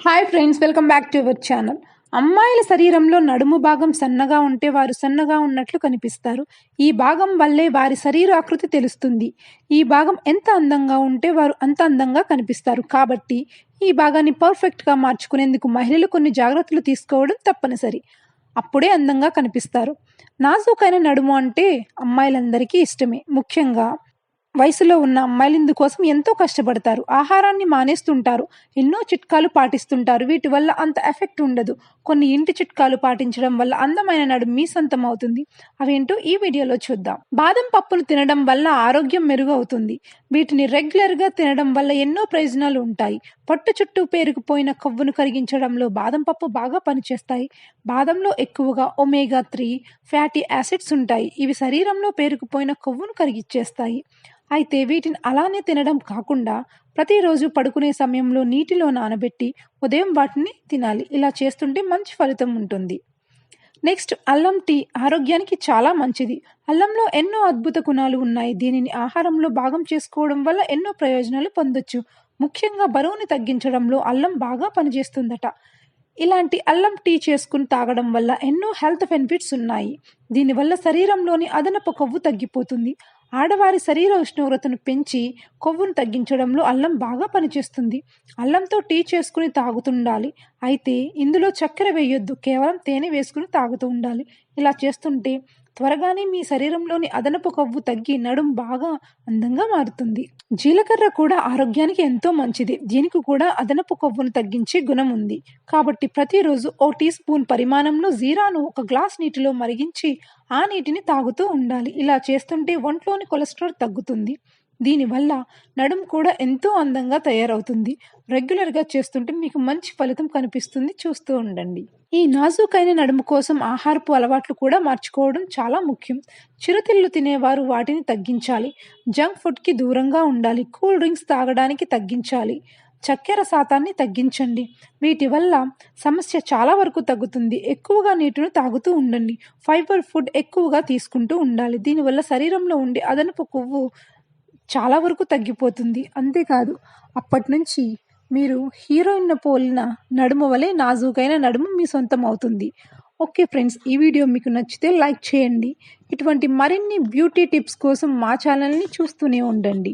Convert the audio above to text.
Hi friends, welcome back to our channel. అమ్మాయిల శరీరంలో నడుము భాగం సన్నగా ఉంటే వారు సన్నగా ఉన్నట్లు కనిపిస్తారు. ఈ భాగం వల్లే వారి శరీరాకృతి తెలుస్తుంది. ఈ భాగం ఎంత అందంగా ఉంటే వారు అంత అందంగా కనిపిస్తారు. కాబట్టి ఈ భాగాన్ని పర్ఫెక్ట్గా మార్చుకునేందుకు మహిళలు కొన్ని జాగ్రత్తలు తీసుకోవడం తప్పనిసరి. అప్పుడే అందంగా కనిపిస్తారు. నాజూకైన నడుము అంటే అమ్మాయిలందరికీ ఇష్టమే. ముఖ్యంగా వయసులో ఉన్న అమ్మాయిలు ఇందుకోసం ఎంతో కష్టపడతారు. ఆహారాన్ని మానేస్తుంటారు. ఎన్నో చిట్కాలు పాటిస్తుంటారు. వీటి వల్ల అంత ఎఫెక్ట్ ఉండదు. కొన్ని ఇంటి చిట్కాలు పాటించడం వల్ల అందమైన నడుము మీ సొంతం అవుతుంది. అవేంటో ఈ వీడియోలో చూద్దాం. బాదం పప్పును తినడం వల్ల ఆరోగ్యం మెరుగవుతుంది. వీటిని రెగ్యులర్‌గా తినడం వల్ల ఎన్నో ప్రయోజనాలు ఉంటాయి. పొట్ట చుట్టూ పేరుకుపోయిన కొవ్వును కరిగించడంలో బాదం పప్పు బాగా పనిచేస్తాయి. బాదంలో ఎక్కువగా ఒమేగా 3 ఫ్యాటీ యాసిడ్స్ ఉంటాయి. ఇవి శరీరంలో పేరుకుపోయిన కొవ్వును కరిగిచ్చేస్తాయి. అయితే వీటిని అలానే తినడం కాకుండా ప్రతిరోజు పడుకునే సమయంలో నీటిలో నానబెట్టి ఉదయం వాటిని తినాలి. ఇలా చేస్తుంటే మంచి ఫలితం ఉంటుంది. నెక్స్ట్, అల్లం టీ ఆరోగ్యానికి చాలా మంచిది. అల్లంలో ఎన్నో అద్భుత గుణాలు ఉన్నాయి. దీనిని ఆహారంలో భాగం చేసుకోవడం వల్ల ఎన్నో ప్రయోజనాలు పొందొచ్చు. ముఖ్యంగా బరువుని తగ్గించడంలో అల్లం బాగా పనిచేస్తుందట. ఇలాంటి అల్లం టీ చేసుకుని తాగడం వల్ల ఎన్నో హెల్త్ బెనిఫిట్స్ ఉన్నాయి. దీనివల్ల శరీరంలోని అదనపు కొవ్వు తగ్గిపోతుంది. ఆడవారి శరీర ఉష్ణోగ్రతను పెంచి కొవ్వును తగ్గించడంలో అల్లం బాగా పనిచేస్తుంది. అల్లంతో టీ చేసుకుని తాగుతుండాలి. అయితే ఇందులో చక్కెర వేయొద్దు. కేవలం తేనె వేసుకుని తాగుతూ ఉండాలి. ఇలా చేస్తుంటే త్వరగానే మీ శరీరంలోని అదనపు కొవ్వు తగ్గి నడుం బాగా అందంగా మారుతుంది. జీలకర్ర కూడా ఆరోగ్యానికి ఎంతో మంచిది. దీనికి కూడా అదనపు కొవ్వును తగ్గించే గుణం ఉంది. కాబట్టి ప్రతిరోజు ఓ టీ స్పూన్ పరిమాణంలో జీరాను ఒక గ్లాస్ నీటిలో మరిగించి ఆ నీటిని తాగుతూ ఉండాలి. ఇలా చేస్తుంటే ఒంట్లోని కొలెస్ట్రాల్ తగ్గుతుంది. దీనివల్ల నడుము కూడా ఎంతో అందంగా తయారవుతుంది. రెగ్యులర్‌గా చేస్తుంటే మీకు మంచి ఫలితం కనిపిస్తుంది. చూస్తూ ఉండండి. ఈ నాజూకైన నడుము కోసం ఆహారపు అలవాట్లు కూడా మార్చుకోవడం చాలా ముఖ్యం. చిరుతిళ్ళు తినేవారు వాటిని తగ్గించాలి. జంక్ ఫుడ్‌కి దూరంగా ఉండాలి. కూల్ డ్రింక్స్ తాగడానికి తగ్గించాలి. చక్కెర శాతాన్ని తగ్గించండి. వీటి వల్ల సమస్య చాలా వరకు తగ్గుతుంది. ఎక్కువగా నీటిని తాగుతూ ఉండండి. ఫైబర్ ఫుడ్ ఎక్కువగా తీసుకుంటూ ఉండాలి. దీనివల్ల శరీరంలో ఉండే అదనపు కొవ్వు చాలా వరకు తగ్గిపోతుంది. అంతేకాదు, అప్పటినుంచి మీరు హీరోయిన్‌ని పోలిన నడుము వలె నాజూకైన నడుము మీ సొంతం అవుతుంది. ఓకే ఫ్రెండ్స్, ఈ వీడియో మీకు నచ్చితే లైక్ చేయండి. ఇటువంటి మరిన్ని బ్యూటీ టిప్స్ కోసం మా ఛానల్‌ని చూస్తూనే ఉండండి.